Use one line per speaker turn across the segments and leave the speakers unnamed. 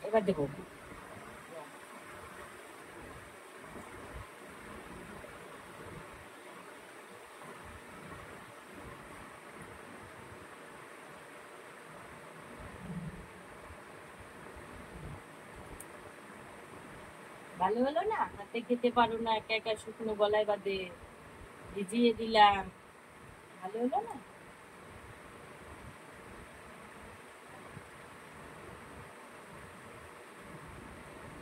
এবার দেবো। ভালো হলো না? হাতে খেতে পারো না, একা একা শুকনো গলায় বাদে ভিজিয়ে দিলাম। ভালো হলো না?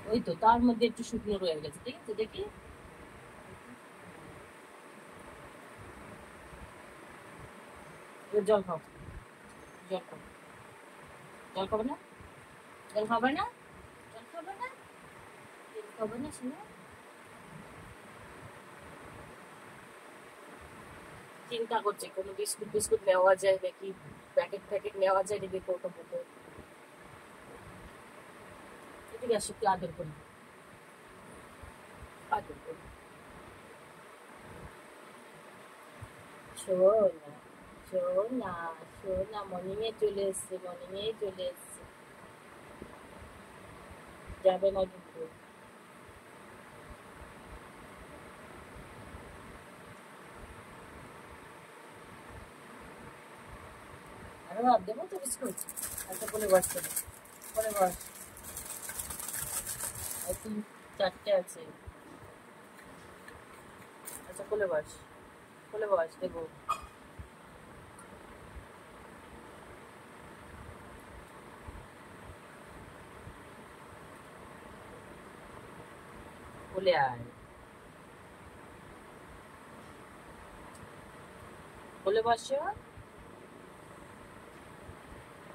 ওই তো তার মধ্যে একটু শুকনো রয়ে গেছে, ঠিক আছে, দেখি। এবার জল খাও, জল খাও। জল খাবে না? জল খাবে না? জল খাবে না? জল খাবে না শোনো? চিন্তা করছে কোনো বিস্কুট বিস্কুট নেওয়া যায় নাকি, প্যাকেট প্যাকেট নেওয়া যায় নাকি, কৌটো কৌটো। এদিকে আসো, একটু আদর করি, আদর করি। শোনা, শোনা, শোনা, মর্নিং এ চলে এসছে, মর্নিং এ চলে এসছে। যাবে না কিন্তু। আরে ভাব দেবো তো বিস্কুট। আচ্ছা বলে বস, বলে বস। আর তিন চারটে আছে। আচ্ছা কোলে বস, কোলে বস, দেবো। কোলে আয়, কোলে বস।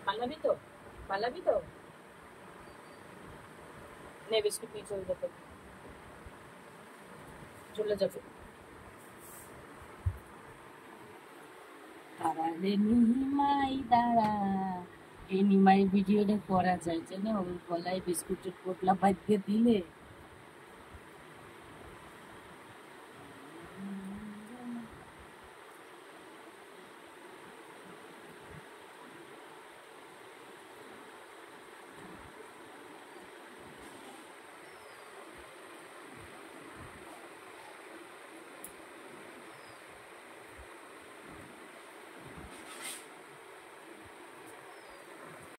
পালাবি তো, পালাবি তো। নে বিস্কুট নিয়ে চলে যেতে, চলে যাবে। দাঁড়া রে নিমাই দাঁড়া, এই নিমাই ভিডিওটা করা যায়, জানো? ওর গলায় বিস্কুটের পোটলা বাঁধিয়ে দিলে